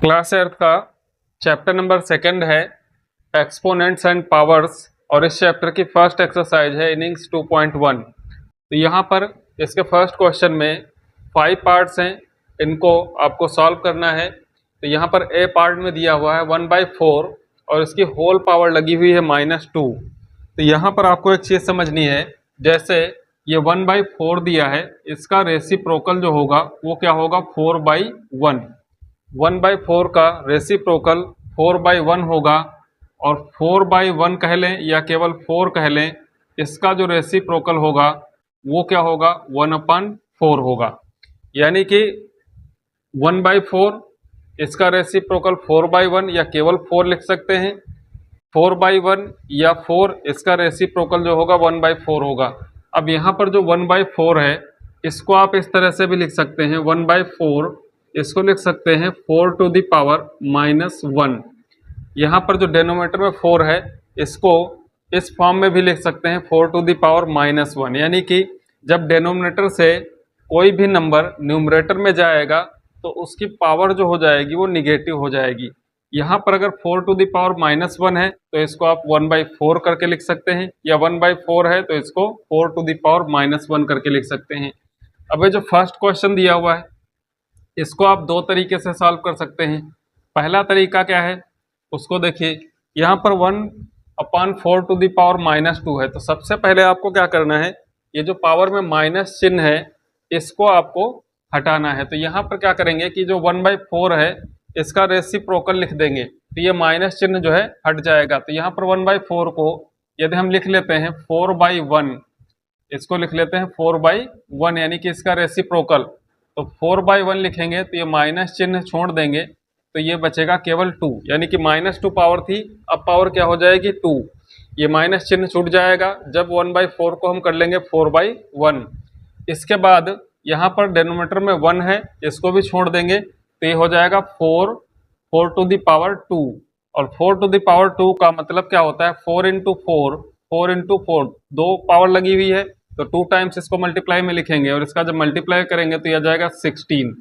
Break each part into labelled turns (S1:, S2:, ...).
S1: Class earth का chapter number second है exponents and powers और इस चैप्टर की फर्स्ट एक्सरसाइज है इनिंग्स 2.1। तो यहाँ पर इसके फर्स्ट क्वेश्चन में 5 पार्ट्स हैं, इनको आपको सॉल्व करना है। तो यहाँ पर ए पार्ट में दिया हुआ है 1/4 और इसकी होल पावर लगी हुई है -2। तो यहाँ पर आपको एक चीज़ समझनी है, जैसे ये 1/4 दिया है, इसका रेसिप्रोकल जो होगा वो क्या होगा 4/1। 1/4 का रेसिप्रोकल 4/1 होगा और 4/1 कह लें या केवल 4 कह लें, इसका जो रेसिप्रोकल होगा वो क्या होगा 1/4 होगा। यानी कि 1/4 इसका रेसिप्रोकल 4/1 या केवल 4 लिख सकते हैं, 4/1 या 4 इसका रेसिप्रोकल जो होगा 1/4 होगा। अब यहाँ पर जो 1/4 है इसको आप इस तरह से भी लिख सकते हैं, 1/4 इसको लिख सकते हैं 4 टू द पावर -1। यहाँ पर जो डेनोमीटर में 4 है इसको इस फॉर्म में भी लिख सकते हैं 4 टू द पावर -1। यानी कि जब डेनोमिनेटर से कोई भी नंबर न्यूमरेटर में जाएगा तो उसकी पावर जो हो जाएगी वो निगेटिव हो जाएगी। यहाँ पर अगर 4 टू द पावर -1 है तो इसको आप 1/4 करके लिख सकते हैं, या 1/4 है तो इसको 4 टू द पावर -1 करके लिख सकते हैं। अब ये जो फर्स्ट क्वेश्चन दिया हुआ है इसको आप दो तरीके से सॉल्व कर सकते हैं। पहला तरीका क्या है उसको देखिए, यहाँ पर 1/4 टू द पावर -2 है। तो सबसे पहले आपको क्या करना है, ये जो पावर में माइनस चिन्ह है इसको आपको हटाना है। तो यहाँ पर क्या करेंगे कि जो 1/4 है इसका रेसिप्रोकल लिख देंगे, तो ये माइनस चिन्ह जो है हट जाएगा। तो यहाँ पर 1/4 को यदि हम लिख लेते हैं 4/1, इसको लिख लेते हैं 4/1, यानी कि इसका रेसिप्रोकल। तो 4/1 लिखेंगे तो ये माइनस चिन्ह छोड़ देंगे तो ये बचेगा केवल 2, यानी कि -2 पावर थी, अब पावर क्या हो जाएगी 2। ये माइनस चिन्ह छूट जाएगा जब 1/4 को हम कर लेंगे 4/1। इसके बाद यहाँ पर डेनोमीटर में 1 है, इसको भी छोड़ देंगे तो ये हो जाएगा 4 टू द पावर 2। और 4 टू द पावर 2 का मतलब क्या होता है 4 इंटू 4 दो पावर लगी हुई है तो 2 टाइम्स इसको मल्टीप्लाई में लिखेंगे और इसका जब मल्टीप्लाई करेंगे तो यह जाएगा 16।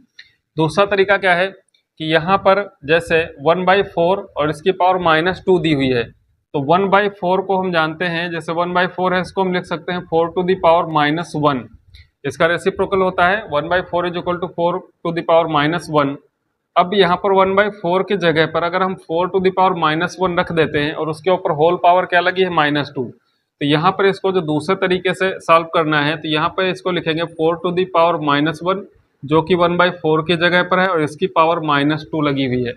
S1: दूसरा तरीका क्या है कि यहाँ पर जैसे 1/4 और इसकी पावर -2 दी हुई है, तो 1/4 को हम जानते हैं, जैसे 1/4 है इसको हम लिख सकते हैं 4 टू द पावर -1। इसका रेसिप्रोकल होता है 1/4 = 4 टू द पावर -1। अब यहाँ पर 1/4 की जगह पर अगर हम 4 टू द पावर -1 रख देते हैं और उसके ऊपर होल पावर क्या लगी है -2, तो यहाँ पर इसको जो दूसरे तरीके से सॉल्व करना है तो यहाँ पर इसको लिखेंगे 4 टू द पावर -1 जो कि 1/4 की जगह पर है और इसकी पावर -2 लगी हुई है।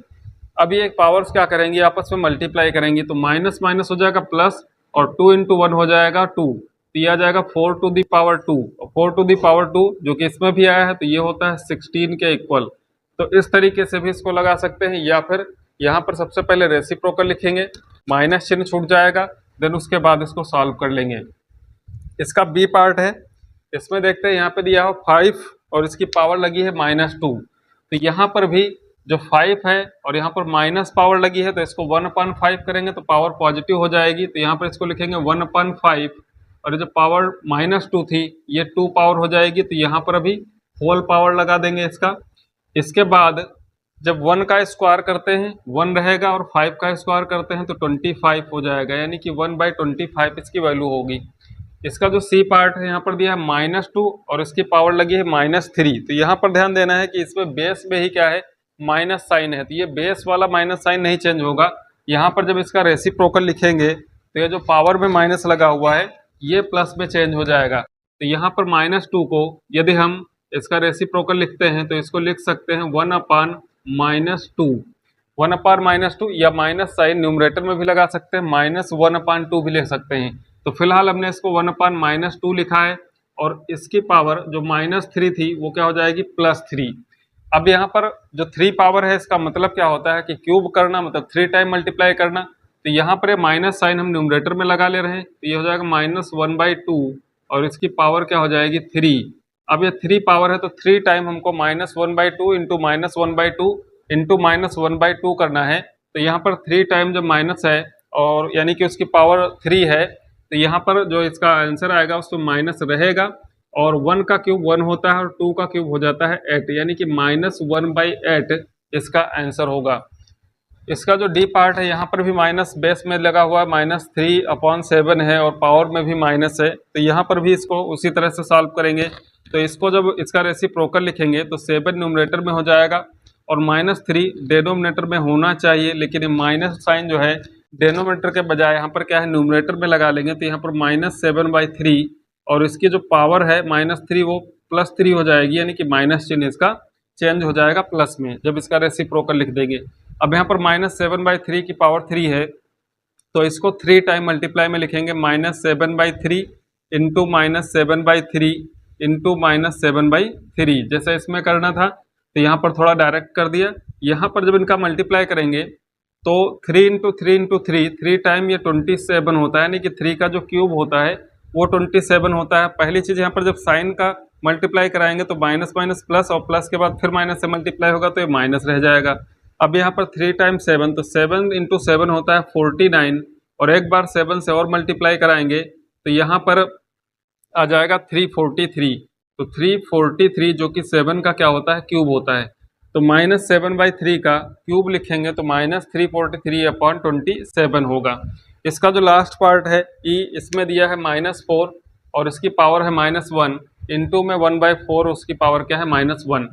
S1: अब ये पावर्स क्या करेंगी आपस में मल्टीप्लाई करेंगी, तो माइनस माइनस हो जाएगा प्लस और 2 इंटू 1 हो जाएगा 2, तो ये आ जाएगा 4 to the power 2। 4 to the power 2 जो कि इसमें भी आया है तो ये होता है 16 के इक्वल। तो इस तरीके से भी इसको लगा सकते हैं, या फिर यहाँ पर सबसे पहले रेसिप्रोकल लिखेंगे, माइनस चिन्ह छूट जाएगा, देन उसके बाद इसको सॉल्व कर लेंगे। इसका बी पार्ट है, इसमें देखते हैं यहाँ पे दिया हो 5 और इसकी पावर लगी है -2। तो यहाँ पर भी जो 5 है और यहाँ पर माइनस पावर लगी है तो इसको 1/5 करेंगे तो पावर पॉजिटिव हो जाएगी। तो यहाँ पर इसको लिखेंगे 1/5 और जो पावर -2 थी ये 2 पावर हो जाएगी, तो यहाँ पर अभी होल पावर लगा देंगे इसका। इसके बाद जब 1 का स्क्वायर करते हैं 1 रहेगा और 5 का स्क्वायर करते हैं तो 25 हो जाएगा, यानी कि 1/25 इसकी वैल्यू होगी। इसका जो सी पार्ट है यहाँ पर दिया है -2 और इसकी पावर लगी है -3। तो यहाँ पर ध्यान देना है कि इसमें बेस में ही क्या है माइनस साइन है, तो ये बेस वाला माइनस साइन नहीं चेंज होगा। यहाँ पर जब इसका रेसिप्रोकल लिखेंगे तो ये जो पावर में माइनस लगा हुआ है ये प्लस में चेंज हो जाएगा। तो यहाँ पर -2 को यदि हम इसका रेसिप्रोकल लिखते हैं तो इसको लिख सकते हैं 1/-2। 1/-2 या माइनस साइन न्यूमरेटर में भी लगा सकते हैं, -1/2 भी लिख सकते हैं। तो फिलहाल हमने इसको 1/-2 लिखा है और इसकी पावर जो -3 थी वो क्या हो जाएगी +3। अब यहाँ पर जो 3 पावर है इसका मतलब क्या होता है कि क्यूब करना मतलब 3 टाइम मल्टीप्लाई करना। तो यहाँ पर माइनस साइन हम न्यूमरेटर में लगा ले रहे हैं तो ये हो जाएगा -1/2 और इसकी पावर क्या हो जाएगी 3। अब ये 3 पावर है तो 3 टाइम हमको -1/2 इंटू -1/2 इंटू -1/2 करना है। तो यहाँ पर 3 टाइम जब माइनस है और यानी कि उसकी पावर 3 है तो यहाँ पर जो इसका आंसर आएगा उसमें माइनस रहेगा और 1 का क्यूब 1 होता है और 2 का क्यूब हो जाता है 8, यानी कि -1/8 इसका आंसर होगा। इसका जो डी पार्ट है यहाँ पर भी माइनस बेस में लगा हुआ है, -3/7 है और पावर में भी माइनस है, तो यहाँ पर भी इसको उसी तरह से सॉल्व करेंगे। तो इसको जब इसका रेसिप्रोकल लिखेंगे तो 7 न्यूमरेटर में हो जाएगा और -3 डेनोमिनेटर में होना चाहिए, लेकिन ये माइनस साइन जो है डेनोमिनेटर के बजाय यहाँ पर क्या है न्यूमरेटर में लगा लेंगे, तो यहाँ पर -7/3 और इसकी जो पावर है -3 वो +3 हो जाएगी, यानी कि माइनस चिन्ह इसका चेंज हो जाएगा प्लस में जब इसका रेसिप्रोकल लिख देंगे। अब यहाँ पर -7/3 की पावर 3 है, तो इसको 3 टाइम मल्टीप्लाई में लिखेंगे, -7/3 इंटू -7/3 इंटू -7/3, जैसे इसमें करना था तो यहाँ पर थोड़ा डायरेक्ट कर दिया। यहाँ पर जब इनका मल्टीप्लाई करेंगे तो 3 इंटू 3 इंटू 3 टाइम ये 27 होता है, यानी कि 3 का जो क्यूब होता है वो 27 होता है। पहली चीज़ यहाँ पर जब साइन का मल्टीप्लाई कराएंगे तो माइनस माइनस प्लस और प्लस के बाद फिर माइनस से मल्टीप्लाई होगा तो ये माइनस रह जाएगा। अब यहाँ पर 3 टाइम्स 7, तो 7 इंटू 7 होता है 49 और एक बार 7 से और मल्टीप्लाई कराएंगे तो यहाँ पर आ जाएगा 343। तो 343 जो कि 7 का क्या होता है क्यूब होता है, तो -7/3 का क्यूब लिखेंगे तो -343/27 होगा। इसका जो लास्ट पार्ट है ई, इसमें दिया है -4 और इसकी पावर है -1 इंटू में 1/4 उसकी पावर क्या है -1।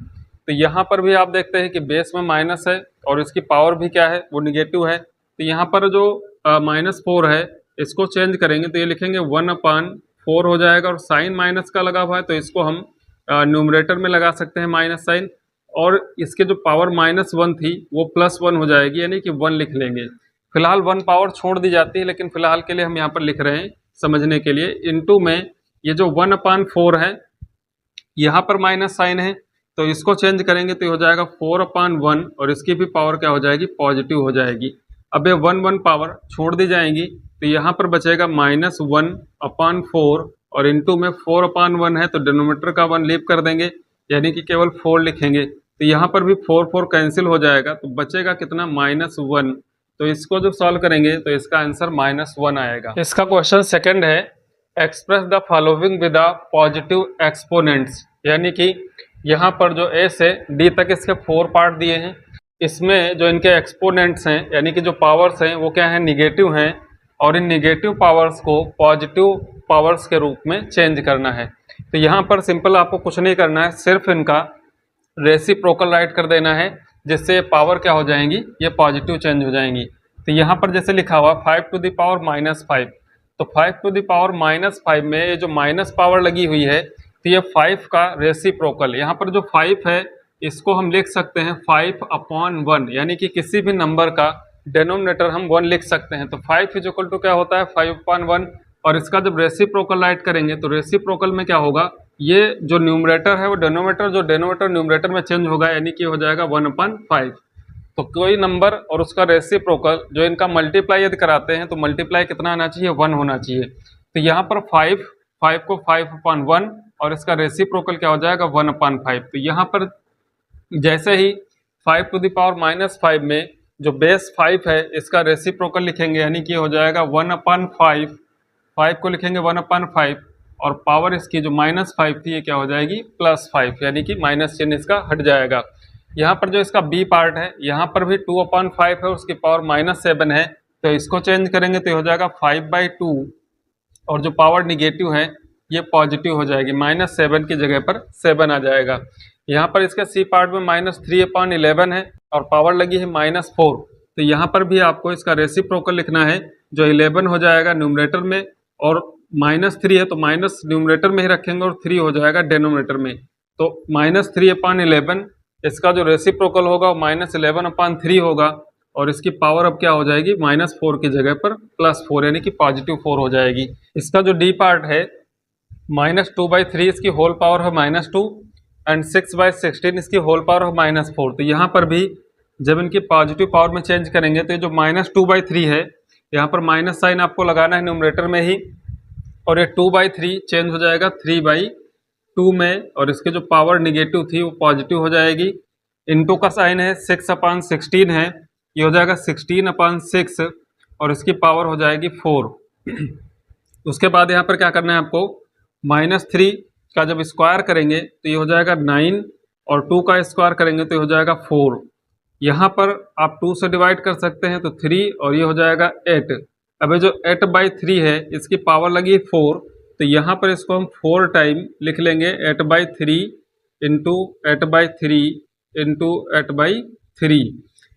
S1: तो यहाँ पर भी आप देखते हैं कि बेस में माइनस है और इसकी पावर भी क्या है वो निगेटिव है। तो यहाँ पर जो -4 है इसको चेंज करेंगे तो ये लिखेंगे 1/4 हो जाएगा और साइन माइनस का लगा हुआ है तो इसको हम न्यूमरेटर में लगा सकते हैं माइनस साइन, और इसके जो पावर -1 थी वो +1 हो जाएगी, यानी कि 1 लिख लेंगे। फिलहाल 1 पावर छोड़ दी जाती है, लेकिन फिलहाल के लिए हम यहाँ पर लिख रहे हैं समझने के लिए। इनटू में ये जो 1/4 है यहाँ पर माइनस साइन है तो इसको चेंज करेंगे तो ये हो जाएगा 4/1 और इसकी भी पावर क्या हो जाएगी पॉजिटिव हो जाएगी। अब ये 1 पावर छोड़ दी जाएंगी तो यहाँ पर बचेगा -1/4 और इनटू में 4/1 है तो डिनोमिनेटर का 1 लीव कर देंगे, यानी कि केवल 4 लिखेंगे। तो यहाँ पर भी 4 कैंसिल हो जाएगा तो बचेगा कितना -1। तो इसको जब सॉल्व करेंगे तो इसका आंसर -1 आएगा। इसका क्वेश्चन सेकंड है, express the following with the positive exponents, यानी कि यहाँ पर जो ए से डी तक इसके 4 पार्ट दिए हैं, इसमें जो इनके एक्सपोनेंट्स हैं यानी कि जो पावर्स हैं वो क्या है निगेटिव हैं और इन निगेटिव पावर्स को पॉजिटिव पावर्स के रूप में चेंज करना है। तो यहाँ पर सिंपल आपको कुछ नहीं करना है, सिर्फ इनका रेसिप्रोकल राइट कर देना है, जिससे पावर क्या हो जाएंगी ये पॉजिटिव चेंज हो जाएंगी। तो यहाँ पर जैसे लिखा हुआ 5 टू द पावर -5, तो 5 टू द पावर -5 में ये जो माइनस पावर लगी हुई है तो ये 5 का रेसिप्रोकल, यहाँ पर जो 5 है इसको हम लिख सकते हैं 5/1, यानी कि किसी भी नंबर का डेनोमिनेटर हम 1 लिख सकते हैं। तो 5 इक्वल टू क्या होता है 5/1, और इसका जब रेसिप्रोकल राइट करेंगे तो रेसिप्रोकल में क्या होगा ये जो न्यूमरेटर है वो डेनोमिनेटर न्यूमरेटर में चेंज होगा, यानी कि हो जाएगा 1/5। तो कोई नंबर और उसका रेसिप्रोकल जो इनका मल्टीप्लाई यदि कराते हैं तो मल्टीप्लाई कितना आना चाहिए 1 होना चाहिए। तो यहाँ पर 5 को 5/1 और इसका रेसिप्रोकल क्या हो जाएगा 1/5। तो यहाँ पर जैसे ही 5 टू द पावर -5 में जो बेस 5 है इसका रेसिप्रोकल लिखेंगे, यानी कि हो जाएगा 1/5, 5 को लिखेंगे 1/5 और पावर इसकी जो -5 थी ये क्या हो जाएगी +5, यानी कि माइनस चिन्ह इसका हट जाएगा। यहाँ पर जो इसका बी पार्ट है यहाँ पर भी 2/5 है, उसकी पावर -7 है, तो इसको चेंज करेंगे तो हो जाएगा 5/2 और जो पावर निगेटिव है ये पॉजिटिव हो जाएगी, -7 की जगह पर 7 आ जाएगा। यहाँ पर इसका सी पार्ट में -3/11 है और पावर लगी है -4, तो यहाँ पर भी आपको इसका रेसिप्रोकल लिखना है, जो 11 हो जाएगा न्यूमरेटर में और -3 है तो माइनस न्यूमरेटर में ही रखेंगे और 3 हो जाएगा डेनोमिनेटर में। तो -3/11 इसका जो रेसिप्रोकल होगा वो -11/3 होगा और इसकी पावर अब क्या हो जाएगी -4 की जगह पर +4, यानी कि पॉजिटिव 4 हो जाएगी। इसका जो डी पार्ट है -2/3 इसकी होल पावर है -2 एंड 6/16 इसकी होल पावर है -4। तो यहाँ पर भी जब इनकी पॉजिटिव पावर में चेंज करेंगे तो ये जो -2/3 है यहाँ पर माइनस साइन आपको लगाना है न्यूमरेटर में ही, और ये 2/3 चेंज हो जाएगा 3/2 में और इसके जो पावर निगेटिव थी वो पॉजिटिव हो जाएगी। इनटू का साइन है 6/16 है, ये हो जाएगा 16/6 और इसकी पावर हो जाएगी 4। उसके बाद यहाँ पर क्या करना है आपको -3 का जब स्क्वायर करेंगे तो ये हो जाएगा 9 और 2 का स्क्वायर करेंगे तो ये हो जाएगा 4। यहाँ पर आप 2 से डिवाइड कर सकते हैं तो 3 और ये हो जाएगा 8। अब ये जो 8/3 है इसकी पावर लगी 4, तो यहाँ पर इसको हम 4 टाइम लिख लेंगे 8/3 इंटू 8/3 इंटू 8/3।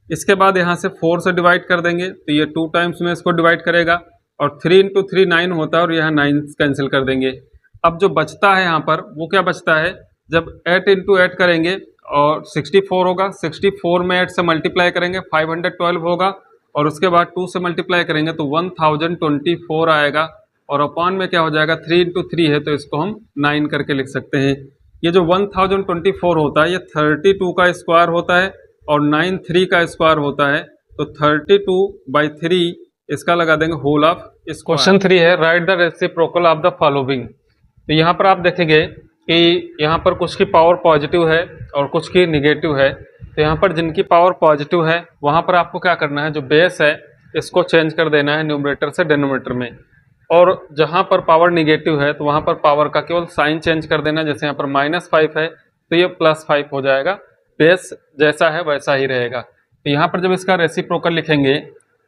S1: इसके बाद यहाँ से 4 से डिवाइड कर देंगे तो ये 2 टाइम्स में इसको डिवाइड करेगा और 3 इंटू 3 9 होता है और यहाँ 9 कैंसिल कर देंगे। अब जो बचता है यहाँ पर वो क्या बचता है, जब 8 इंटू 8 करेंगे और 64 होगा, 64 में 8 से मल्टीप्लाई करेंगे 512 होगा और उसके बाद 2 से मल्टीप्लाई करेंगे तो 1024 आएगा और अपॉन में क्या हो जाएगा 3 इंटू 3 है तो इसको हम 9 करके लिख सकते हैं। ये जो 1024 होता है ये 32 का स्क्वायर होता है और 9 3 का स्क्वायर होता है, तो 32/3 इसका लगा देंगे होल ऑफ। इस क्वेश्चन 3 है right the reciprocal of the following. तो यहाँ पर आप देखेंगे कि यहाँ पर कुछ की पावर पॉजिटिव है और कुछ की निगेटिव है। तो यहाँ पर जिनकी पावर पॉजिटिव है वहाँ पर आपको क्या करना है, जो बेस है इसको चेंज कर देना है न्यूमरेटर से डिनोमिनेटर में, और जहाँ पर पावर निगेटिव है तो वहाँ पर पावर का केवल साइन चेंज कर देना। जैसे यहाँ पर -5 है तो ये +5 हो जाएगा, बेस जैसा है वैसा ही रहेगा। तो यहाँ पर जब इसका रेसिप्रोकल लिखेंगे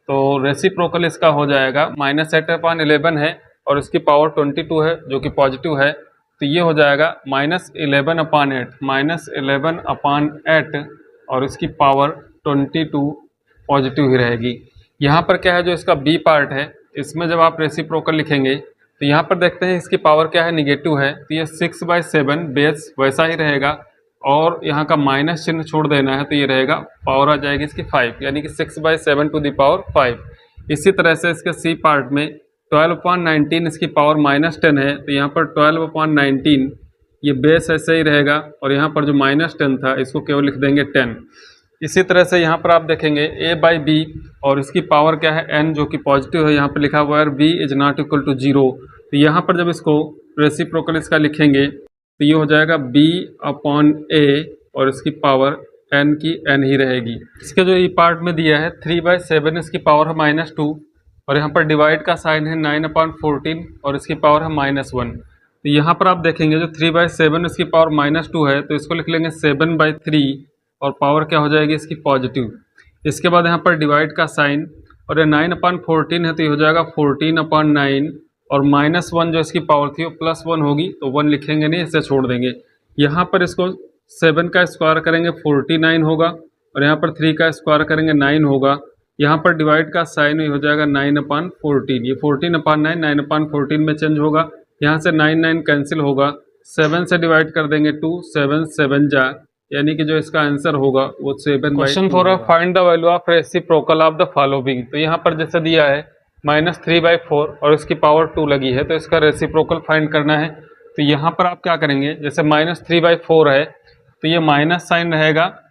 S1: तो रेसिप्रोकल इसका हो जाएगा -8/11 है और इसकी पावर 22 है जो कि पॉजिटिव है, तो ये हो जाएगा -11/8 और इसकी पावर 22 पॉजिटिव ही रहेगी। यहाँ पर क्या है, जो इसका बी पार्ट है इसमें जब आप रेसिप्रोकल लिखेंगे तो यहाँ पर देखते हैं इसकी पावर क्या है, निगेटिव है, तो ये 6/7 बेस वैसा ही रहेगा और यहाँ का माइनस चिन्ह छोड़ देना है तो ये रहेगा, पावर आ जाएगी इसकी 5 यानी कि 6/7 टू द पावर 5। इसी तरह से इसके सी पार्ट में 12/19 इसकी पावर -10 है तो यहाँ पर 12/19 ये बेस ऐसे ही रहेगा और यहाँ पर जो -10 था इसको केवल लिख देंगे 10। इसी तरह से यहाँ पर आप देखेंगे a/b और इसकी पावर क्या है n जो कि पॉजिटिव है, यहाँ पर लिखा हुआ है b is not equal to 0। तो यहाँ पर जब इसको रेसिप्रोकल इसका लिखेंगे तो ये हो जाएगा b/a और इसकी पावर n की n ही रहेगी। इसके जो ई पार्ट में दिया है 3/7 इसकी पावर है -2 और यहाँ पर डिवाइड का साइन है 9/14 और इसकी पावर है -1। तो यहाँ पर आप देखेंगे जो 3/7 इसकी पावर -2 है तो इसको लिख लेंगे 7/3 और पावर क्या हो जाएगी इसकी पॉजिटिव। इसके बाद यहाँ पर डिवाइड का साइन और ये 9/14 है तो ये हो जाएगा 14/9 और -1 जो इसकी पावर थी वो +1 होगी तो 1 लिखेंगे नहीं, इसे छोड़ देंगे। यहाँ पर इसको 7 का स्क्वायर करेंगे 49 होगा और यहाँ पर 3 का स्क्वायर करेंगे 9 होगा। यहाँ पर डिवाइड का साइन हो जाएगा 9/14, ये 14/9 9/14 में चेंज होगा। यहाँ से 9 कैंसिल होगा, 7 से डिवाइड कर देंगे 2, 7 7 जा यानी कि जो इसका आंसर होगा वो 7/2। क्वेश्चन 4 है find the value of reciprocal of the following. तो यहाँ पर जैसे दिया है -3/4 और इसकी पावर 2 लगी है तो इसका रेसिप्रोकल फाइंड करना है। तो यहाँ पर आप क्या करेंगे, जैसे -3/4 है तो ये माइनस साइन रहेगा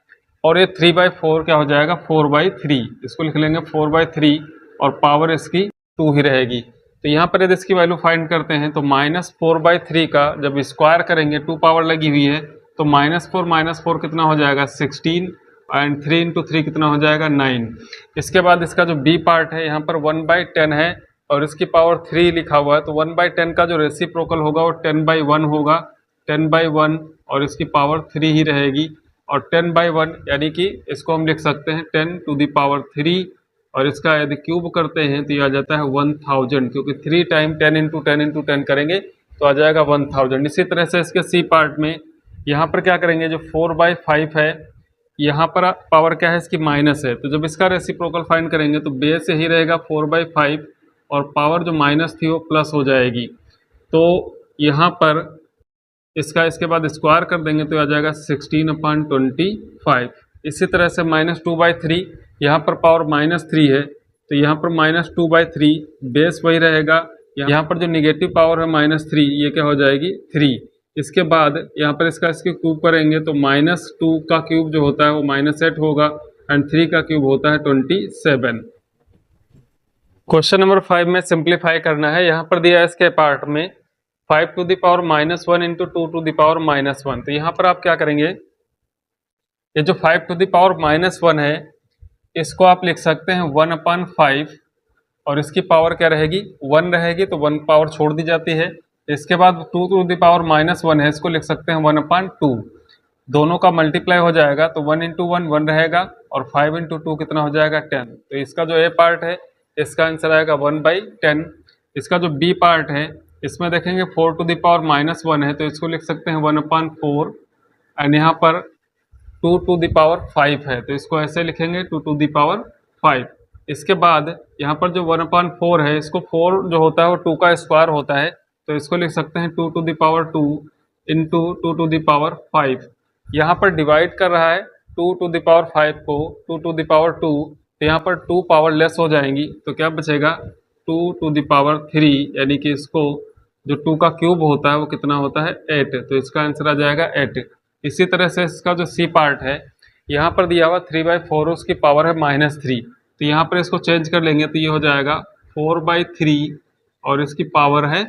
S1: और ये 3/4 क्या हो जाएगा 4/3, इसको लिख लेंगे 4/3 और पावर इसकी 2 ही रहेगी। तो यहाँ पर यदि इसकी वैल्यू फाइंड करते हैं तो -4/3 का जब स्क्वायर करेंगे 2 पावर लगी हुई है तो -4 कितना हो जाएगा 16 एंड 3 इंटू 3 कितना हो जाएगा 9। इसके बाद इसका जो बी पार्ट है यहाँ पर 1/10 है और इसकी पावर 3 लिखा हुआ है तो 1/10 का जो रेसिप्रोकल होगा वो 10/1 होगा, 10/1 और इसकी पावर 3 ही रहेगी और 10/1 यानी कि इसको हम लिख सकते हैं 10 टू द पावर 3 और इसका यदि क्यूब करते हैं तो ये आ जाता है 1000 क्योंकि 3 टाइम 10 इंटू 10 इंटू 10 करेंगे तो आ जाएगा 1000। इसी तरह से इसके सी पार्ट में यहाँ पर क्या करेंगे, जो 4/5 है यहाँ पर पावर क्या है इसकी माइनस है तो जब इसका रेसिप्रोकल फाइंड करेंगे तो बेस ही रहेगा 4/5 और पावर जो माइनस थी वो प्लस हो जाएगी। तो यहाँ पर इसके बाद स्क्वायर कर देंगे तो आ जाएगा 16/25। इसी तरह से -2/3 यहाँ पर पावर -3 है तो यहाँ पर -2/3 बेस वही रहेगा। यहाँ पर जो निगेटिव पावर है -3 ये क्या हो जाएगी 3। इसके बाद यहाँ पर इसके क्यूब करेंगे तो -2 का क्यूब जो होता है वो -8 होगा एंड 3 का क्यूब होता है 27। क्वेश्चन नंबर 5 में सिंप्लीफाई करना है। यहाँ पर दिया है इसके पार्ट में 5 to the power -1 into 2 to the power -1। तो यहाँ पर आप क्या करेंगे, ये जो 5 टू द पावर -1 है इसको आप लिख सकते हैं 1/5 और इसकी पावर क्या रहेगी 1 रहेगी तो 1 पावर छोड़ दी जाती है। इसके बाद 2 टू द पावर -1 है इसको लिख सकते हैं 1/2, दोनों का मल्टीप्लाई हो जाएगा तो 1 इंटू 1 1 रहेगा और 5 इंटू 2 कितना हो जाएगा 10। तो इसका जो ए पार्ट है इसका आंसर आएगा 1/10। इसका जो बी पार्ट है इसमें देखेंगे 4 टू द पावर -1 है, तो इसको लिख सकते हैं 1/4 एंड यहाँ पर 2 टू द पावर 5 है, तो इसको ऐसे लिखेंगे 2 टू द पावर 5। इसके बाद यहाँ पर जो 1/4 है इसको 4 जो होता है वो 2 का स्क्वायर होता है, तो इसको लिख सकते हैं 2 to the power 2 into 2 to the power 5। यहाँ पर डिवाइड कर रहा है 2 टू द पावर 5 को 2 टू द पावर 2, तो यहाँ पर 2 पावर लेस हो जाएंगी, तो क्या बचेगा 2 टू द पावर 3, यानी कि इसको जो 2 का क्यूब होता है वो कितना होता है 8, तो इसका आंसर आ जाएगा 8। इसी तरह से इसका जो सी पार्ट है यहाँ पर दिया हुआ 3/4 उसकी पावर है -3, तो यहाँ पर इसको चेंज कर लेंगे तो ये हो जाएगा 4/3 और इसकी पावर है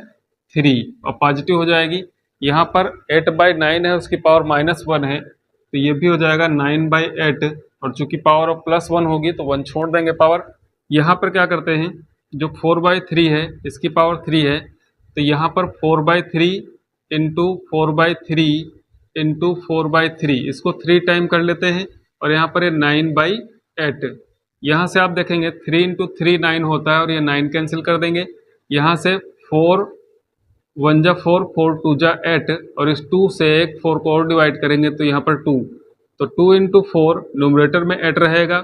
S1: 3 और पॉजिटिव हो जाएगी। यहाँ पर 8/9 है उसकी पावर -1 है, तो ये भी हो जाएगा 9/8 और चूंकि पावर ऑफ +1 होगी तो 1 छोड़ देंगे पावर। यहाँ पर क्या करते हैं जो 4/3 है इसकी पावर 3 है, तो यहाँ पर 4/3 इंटू 4/3 इंटू 4/3 इसको 3 टाइम कर लेते हैं और यहाँ पर ये 9/8। यहाँ से आप देखेंगे 3 इंटू 3 9 होता है और ये 9 कैंसिल कर देंगे। यहाँ से 4 1 जा 4 4 2 जा 8 और इस 2 से एक 4 को और डिवाइड करेंगे तो यहाँ पर 2, तो 2 इंटू 4 न्यूमरेटर में 8 रहेगा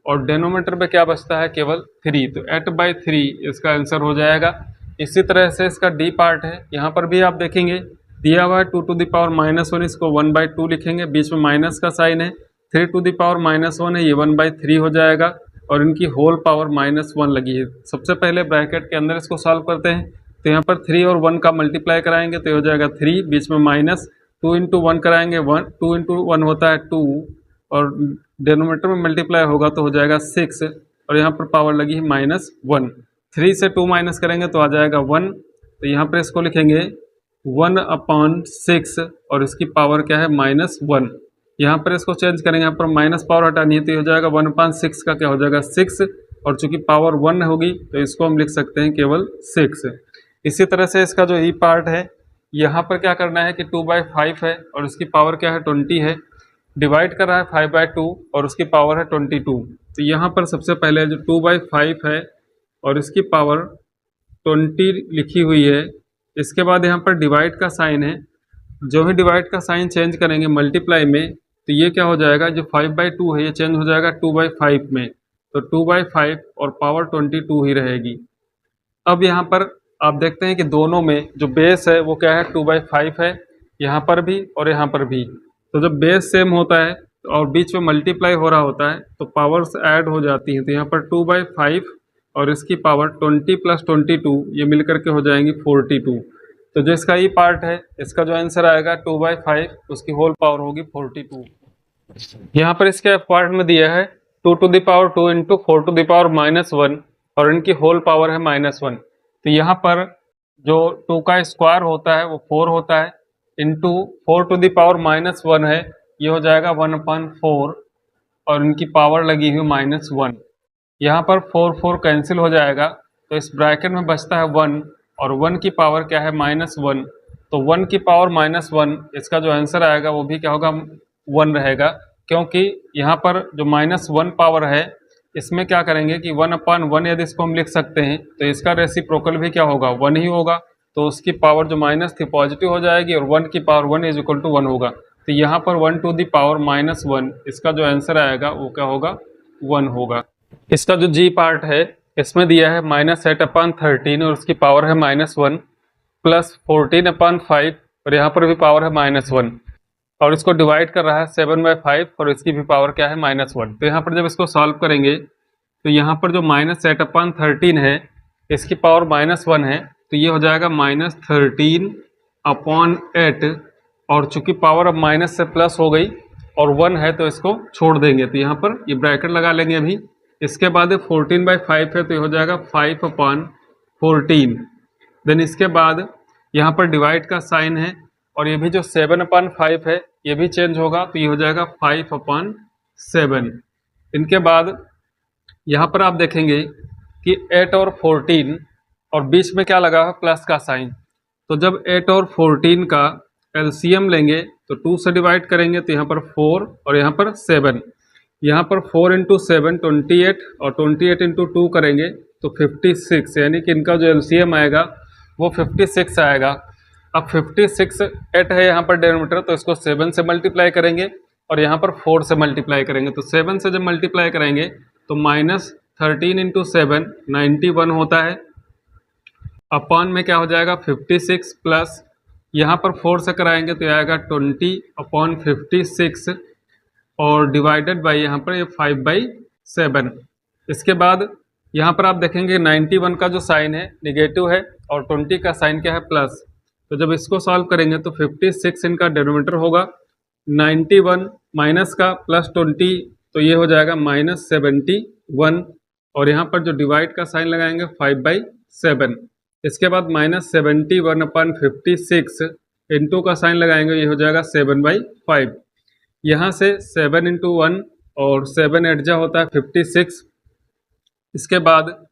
S1: और डेनोमीटर में क्या बचता है केवल 3, तो 8/3 इसका आंसर हो जाएगा। इसी तरह से इसका डी पार्ट है, यहाँ पर भी आप देखेंगे दिया हुआ है 2 टू द पावर -1, इसको 1/2 लिखेंगे, बीच में माइनस का साइन है। 3 टू द पावर -1 है, ये 1/3 हो जाएगा और इनकी होल पावर -1 लगी है। सबसे पहले ब्रैकेट के अंदर इसको सॉल्व करते हैं, तो यहाँ पर 3 और 1 का मल्टीप्लाई कराएंगे तो हो जाएगा 3, बीच में माइनस 2 इंटू 1 कराएंगे 1, 2 इंटू 1 होता है 2 और डेनोमीटर में मल्टीप्लाई होगा तो हो जाएगा 6 और यहाँ पर पावर लगी है -1। 3 से 2 माइनस करेंगे तो आ जाएगा 1, तो यहाँ पर इसको लिखेंगे 1/6 और इसकी पावर क्या है -1। यहाँ पर इसको चेंज करेंगे, यहाँ पर माइनस पावर हटानी है तो ये हो जाएगा 1/6 का क्या हो जाएगा 6 और चूंकि पावर 1 होगी तो इसको हम लिख सकते हैं केवल 6। इसी तरह से इसका जो ई पार्ट है यहाँ पर क्या करना है कि 2/5 है और उसकी पावर क्या है 20 है, डिवाइड कर रहा है 5/2 और उसकी पावर है 22, तो यहाँ पर सबसे पहले जो 2/5 है और इसकी पावर 20 लिखी हुई है, इसके बाद यहाँ पर डिवाइड का साइन है, जो ही डिवाइड का साइन चेंज करेंगे मल्टीप्लाई में तो ये क्या हो जाएगा जो 5/2 है ये चेंज हो जाएगा 2/5 में, तो 2/5 और पावर 22 ही रहेगी। अब यहाँ पर आप देखते हैं कि दोनों में जो बेस है वो क्या है 2/5 है, यहाँ पर भी और यहाँ पर भी, तो जब बेस सेम होता है और बीच में मल्टीप्लाई हो रहा होता है तो पावर्स ऐड हो जाती हैं, तो यहाँ पर 2/5 और इसकी पावर 20 + 22 ये मिलकर के हो जाएंगी 42। तो जो इसका ई पार्ट है इसका जो आंसर आएगा 2/5 उसकी होल पावर होगी 42। यहाँ पर इसके पार्ट में दिया है 2 to the power 2 into 4 to the power -1 और इनकी होल पावर है -1, तो यहाँ पर जो 2 का स्क्वायर होता है वो 4 होता है इंटू 4 टू द पावर -1 है, ये हो जाएगा 1/4 और इनकी पावर लगी हुई -1। यहाँ पर 4 4 कैंसिल हो जाएगा तो इस ब्रैकेट में बचता है 1 और 1 की पावर क्या है -1, तो 1 की पावर -1 इसका जो आंसर आएगा वो भी क्या होगा 1 रहेगा, क्योंकि यहाँ पर जो -1 पावर है इसमें क्या करेंगे कि 1/1 यदि इसको हम लिख सकते हैं तो इसका रेसिप्रोकल भी क्या होगा 1 ही होगा, तो उसकी पावर जो माइनस थी पॉजिटिव हो जाएगी और 1 की पावर 1 = 1 होगा, तो यहाँ पर 1 टू द पावर -1 इसका जो आंसर आएगा वो क्या होगा 1 होगा। इसका जो जी पार्ट है इसमें दिया है -8/13 और उसकी पावर है -1 प्लस 14/5 और यहाँ पर भी पावर है -1 और इसको डिवाइड कर रहा है 7/5 और इसकी भी पावर क्या है -1। तो यहाँ पर जब इसको सॉल्व करेंगे तो यहाँ पर जो -8/13 है इसकी पावर -1 है, तो ये हो जाएगा -13/8 और चूंकि पावर अब माइनस से प्लस हो गई और 1 है तो इसको छोड़ देंगे, तो यहाँ पर ये ब्रैकेट लगा लेंगे अभी। इसके बाद 14/5 है तो ये हो जाएगा 5/14। देन इसके बाद यहाँ पर डिवाइड का साइन है और ये भी जो 7/5 है ये भी चेंज होगा तो ये हो जाएगा 5/7। इनके बाद यहाँ पर आप देखेंगे कि 8 और 14 और बीच में क्या लगा है प्लस का साइन, तो जब 8 और 14 का एलसीएम लेंगे तो 2 से डिवाइड करेंगे तो यहाँ पर 4 और यहाँ पर 7, यहाँ पर 4 इंटू 7 28 और 28 इंटू 2 करेंगे तो 56, यानी कि इनका जो एलसीएम आएगा वो 56 आएगा। अब 56 8 है यहाँ पर डिनोमिनेटर, तो इसको 7 से मल्टीप्लाई करेंगे और यहाँ पर 4 से मल्टीप्लाई करेंगे। तो 7 से जब मल्टीप्लाई करेंगे तो -13 इंटू 7 91 होता है। अपॉन में क्या हो जाएगा 56 प्लस यहाँ पर 4 से कराएंगे तो आएगा 20/56 और डिवाइडेड बाई यहाँ पर ये 5/7। इसके बाद यहाँ पर आप देखेंगे 91 का जो साइन है निगेटिव है और 20 का साइन क्या है प्लस। तो जब इसको सॉल्व करेंगे तो 56 इनका डिनोमिनेटर होगा, 91 माइनस का प्लस 20 तो ये हो जाएगा -71 और यहाँ पर जो डिवाइड का साइन लगाएंगे 5/7। इसके बाद -71/56 इंटू का साइन लगाएंगे, ये हो जाएगा 7/5। यहाँ से 7 इंटू 1 और 7 एडजा होता है 56। इसके बाद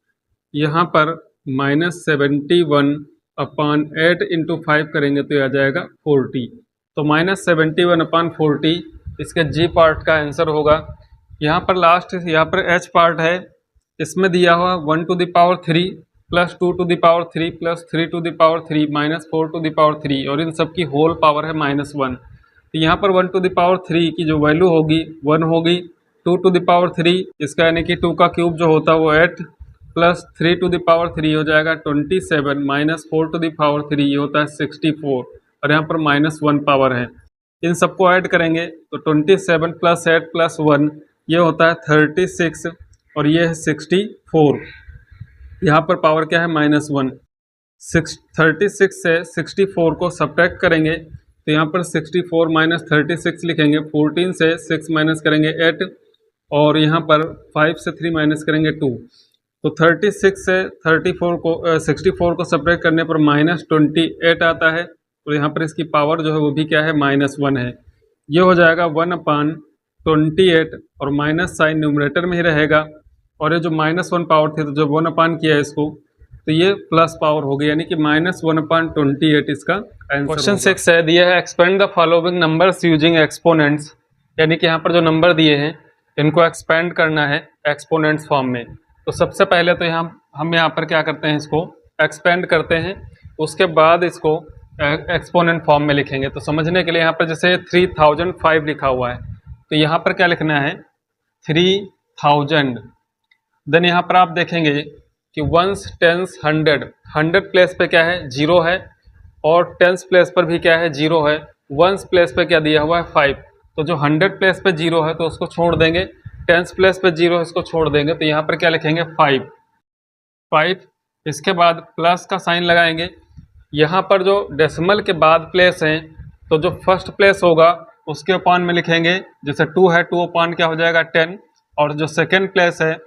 S1: यहाँ पर -71/8 इंटू 5 करेंगे तो यह आ जाएगा 40। तो -71/40 इसके जी पार्ट का आंसर होगा। यहाँ पर लास्ट यहाँ पर एच पार्ट है, इसमें दिया हुआ 1 to the power 3 plus 2 to the power 3 plus 3 to the power 3 -4 to the power 3 और इन सब की होल पावर है -1। तो यहाँ पर 1 टू द पावर 3 की जो वैल्यू होगी 1 होगी, 2 टू द पावर 3 इसका यानी कि 2 का क्यूब जो होता है वो 8 प्लस 3 टू द पावर 3 हो जाएगा 27 -4 टू द पावर 3 ये होता है 64 और यहाँ पर -1 पावर है। इन सबको ऐड करेंगे तो 27 प्लस 8 प्लस 1 ये होता है 36 और ये है 64। यहाँ पर पावर क्या है -1। 36 से 64 को सब्ट्रैक्ट करेंगे तो यहाँ पर 64 माइनस 36 लिखेंगे, 14 से 6 माइनस करेंगे 8 और यहाँ पर 5 से 3 माइनस करेंगे 2। तो 36 से 64 को सब्ट्रैक्ट करने पर -28 आता है। तो यहाँ पर इसकी पावर जो है वो भी क्या है -1 है। ये हो जाएगा 1/28 और माइनस साइन न्यूमरेटर में ही रहेगा और ये जो -1 पावर थी तो जब 1 किया है इसको तो ये प्लस पावर हो गई, यानी कि -1/28 इसका आंसर। क्वेश्चन 6 है, दिया है expand the following numbers using exponents, यानी कि यहाँ पर जो नंबर दिए हैं इनको एक्सपेंड करना है एक्सपोनेंट्स फॉर्म में। तो सबसे पहले तो हम यहाँ पर क्या करते हैं, इसको एक्सपेंड करते हैं, उसके बाद इसको एक्सपोनेंट फॉर्म में लिखेंगे। तो समझने के लिए यहाँ पर जैसे 3005 लिखा हुआ है तो यहाँ पर क्या लिखना है 3000। देन यहाँ पर आप देखेंगे कि वंस टेंस 100 प्लेस पे क्या है 0 है और टेंस प्लेस पर भी क्या है 0 है। वंस प्लेस पे क्या दिया हुआ है 5, तो जो 100 प्लेस पे 0 है तो उसको छोड़ देंगे, टेंस प्लेस पे 0 है इसको छोड़ देंगे, तो यहाँ पर क्या लिखेंगे 5। इसके बाद प्लस का साइन लगाएंगे। यहाँ पर जो डेसिमल के बाद प्लेस हैं तो जो फर्स्ट प्लेस होगा उसके अपॉन में लिखेंगे, जैसे 2 है 2 अपॉन क्या हो जाएगा 10 और जो सेकेंड प्लेस है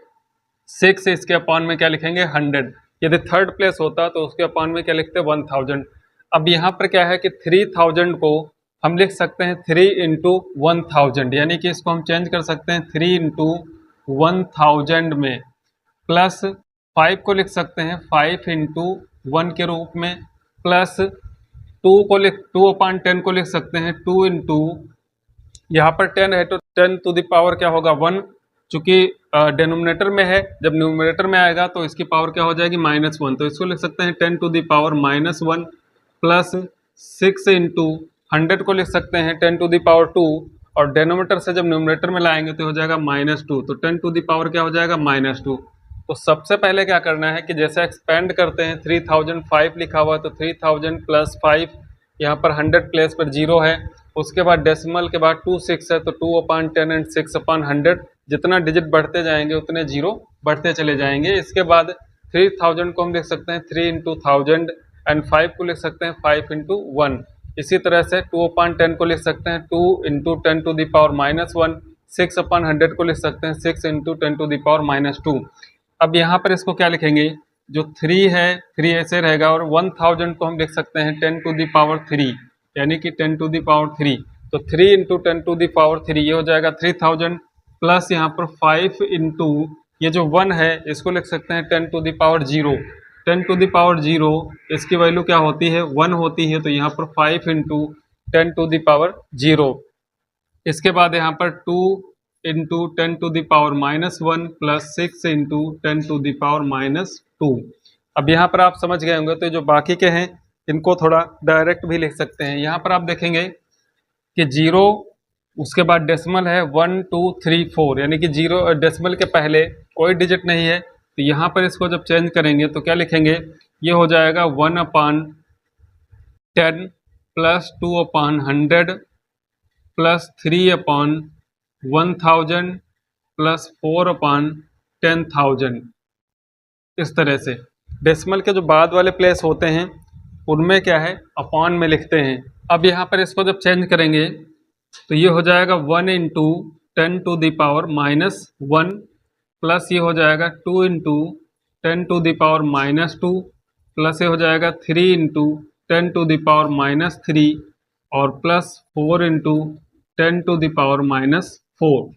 S1: 6 इसके अपॉन में क्या लिखेंगे 100। यदि थर्ड प्लेस होता तो उसके अपॉन में क्या लिखते 1000। अब यहाँ पर क्या है कि 3000 को हम लिख सकते हैं 3 इंटू 1000, यानी कि इसको हम चेंज कर सकते हैं 3 इंटू 1000 में, प्लस 5 को लिख सकते हैं 5 इंटू 1 के रूप में, प्लस 2/10 को लिख सकते हैं 2 इंटू, यहाँ पर 10 है तो 10 टू द पावर क्या होगा 1, चूंकि डिनोमिनेटर में है, जब न्यूमरेटर में आएगा तो इसकी पावर क्या हो जाएगी -1, तो इसको लिख सकते हैं 10 to the power -1, plus 6 into 100 को लिख सकते हैं 10 टू द पावर 2 और डिनोमिनेटर से जब न्यूमरेटर में लाएंगे तो हो जाएगा -2, तो 10 टू द पावर क्या हो जाएगा -2। तो सबसे पहले क्या करना है कि जैसे एक्सपेंड करते हैं 3005 लिखा हुआ है तो 3000 प्लस 5, यहाँ पर 100 प्लेस पर 0 है, उसके बाद डेसिमल के बाद 2 6 है तो 2/10 एंड 6/100, जितना डिजिट बढ़ते जाएंगे उतने 0 बढ़ते चले जाएंगे। इसके बाद 3000 को हम लिख सकते हैं 3 इंटू 1000 एंड 5 को लिख सकते हैं 5 इंटू 1। इसी तरह से 2/10 को लिख सकते हैं 2 इंटू 10 टू द पावर -1, 6/100 को लिख सकते हैं 6 इंटू 10 टू द पावर -2। अब यहाँ पर इसको क्या लिखेंगे, जो 3 है 3 ऐसे रहेगा और 1000 को हम लिख सकते हैं 10 टू द पावर 3, यानी कि 10 टू द पावर 3, तो 3 इंटू 10 टू द पावर 3 ये हो जाएगा 3000, प्लस यहाँ पर 5 इंटू ये जो 1 है इसको लिख सकते हैं 10 to the power 0, 10 to the power 0 इसकी वैल्यू क्या होती है 1 होती है, तो यहाँ पर 5 इंटू 10 टू द पावर 0। इसके बाद यहाँ पर 2 इंटू 10⁻⁻1 प्लस 6 इंटू 10⁻⁻2। अब यहाँ पर आप समझ गए होंगे, तो जो बाकी के हैं इनको थोड़ा डायरेक्ट भी लिख सकते हैं। यहाँ पर आप देखेंगे कि 0 उसके बाद डेसिमल है 1 2 3 4, यानी कि 0 डेसिमल के पहले कोई डिजिट नहीं है। तो यहाँ पर इसको जब चेंज करेंगे तो क्या लिखेंगे, ये हो जाएगा 1/10 प्लस 2/100 प्लस 3/1000 प्लस 4/10,000। इस तरह से डेसिमल के जो बाद वाले प्लेस होते हैं उनमें क्या है, अपॉन में लिखते हैं। अब यहाँ पर इसको जब चेंज करेंगे तो ये हो जाएगा 1 इंटू 10⁻⁻1 प्लस ये हो जाएगा 2 इंटू 10⁻⁻2 प्लस ये हो जाएगा 3 इंटू 10⁻⁻3 और प्लस 4 इंटू 10⁻⁻4।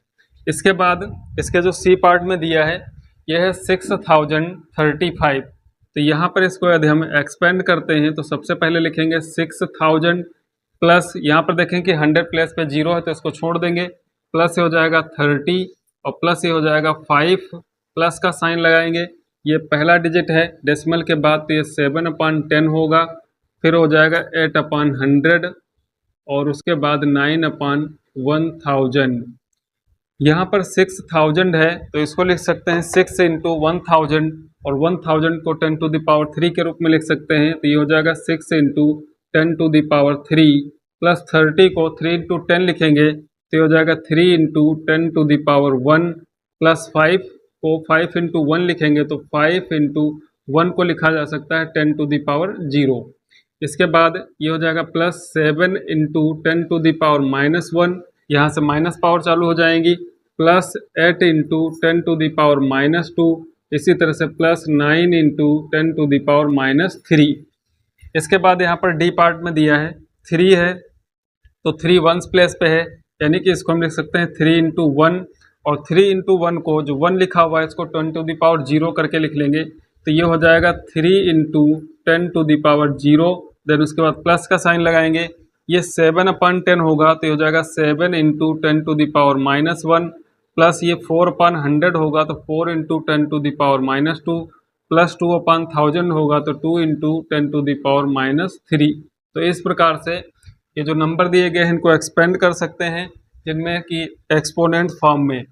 S1: इसके बाद इसके जो सी पार्ट में दिया है यह है 6035। तो यहाँ पर इसको यदि हम एक्सपेंड करते हैं तो सबसे पहले लिखेंगे 6000 प्लस यहाँ पर देखें कि 100 प्लेस पे 0 है तो इसको छोड़ देंगे, प्लस ये हो जाएगा 30 और प्लस ये हो जाएगा 5, प्लस का साइन लगाएंगे। ये पहला डिजिट है डेसिमल के बाद, तो ये 7/10 होगा, फिर हो जाएगा 8/100 और उसके बाद 9/1000। यहाँ पर 6000 है तो इसको लिख सकते हैं 6 इंटू 1000 और 1000 को 10⁻³ के रूप में लिख सकते हैं। तो ये हो जाएगा 6 इंटू 10⁻³ प्लस 30 को 3 इंटू 10 लिखेंगे तो ये हो जाएगा 3 इंटू 10⁻1 प्लस 5 को 5 इंटू 1 लिखेंगे तो 5 इंटू 1 को लिखा जा सकता है 10⁻0। इसके बाद ये हो जाएगा प्लस 7 इंटू 10⁻⁻1, यहाँ से माइनस पावर चालू हो जाएंगी, प्लस 8 इंटू 10⁻⁻2, इसी तरह से प्लस 9 इंटू 10⁻⁻3। इसके बाद यहाँ पर डी पार्ट में दिया है 3 है तो 3 वंस प्लेस पे है, यानी कि इसको हम लिख सकते हैं 3 इंटू 1 और 3 इंटू 1 को जो 1 लिखा हुआ है इसको 10⁻0 करके लिख लेंगे तो ये हो जाएगा 3 इंटू 10⁻0। देन उसके बाद प्लस का साइन लगाएंगे, ये 7/10 होगा तो ये हो जाएगा 7 इंटू 10⁻1 प्लस ये 4/100 होगा तो 4 इंटू 10⁻2 प्लस 2/1000 होगा तो 2 इंटू 10⁻3। तो इस प्रकार से ये जो नंबर दिए गए हैं इनको एक्सपेंड कर सकते हैं जिनमें कि एक्सपोनेंट फॉर्म में।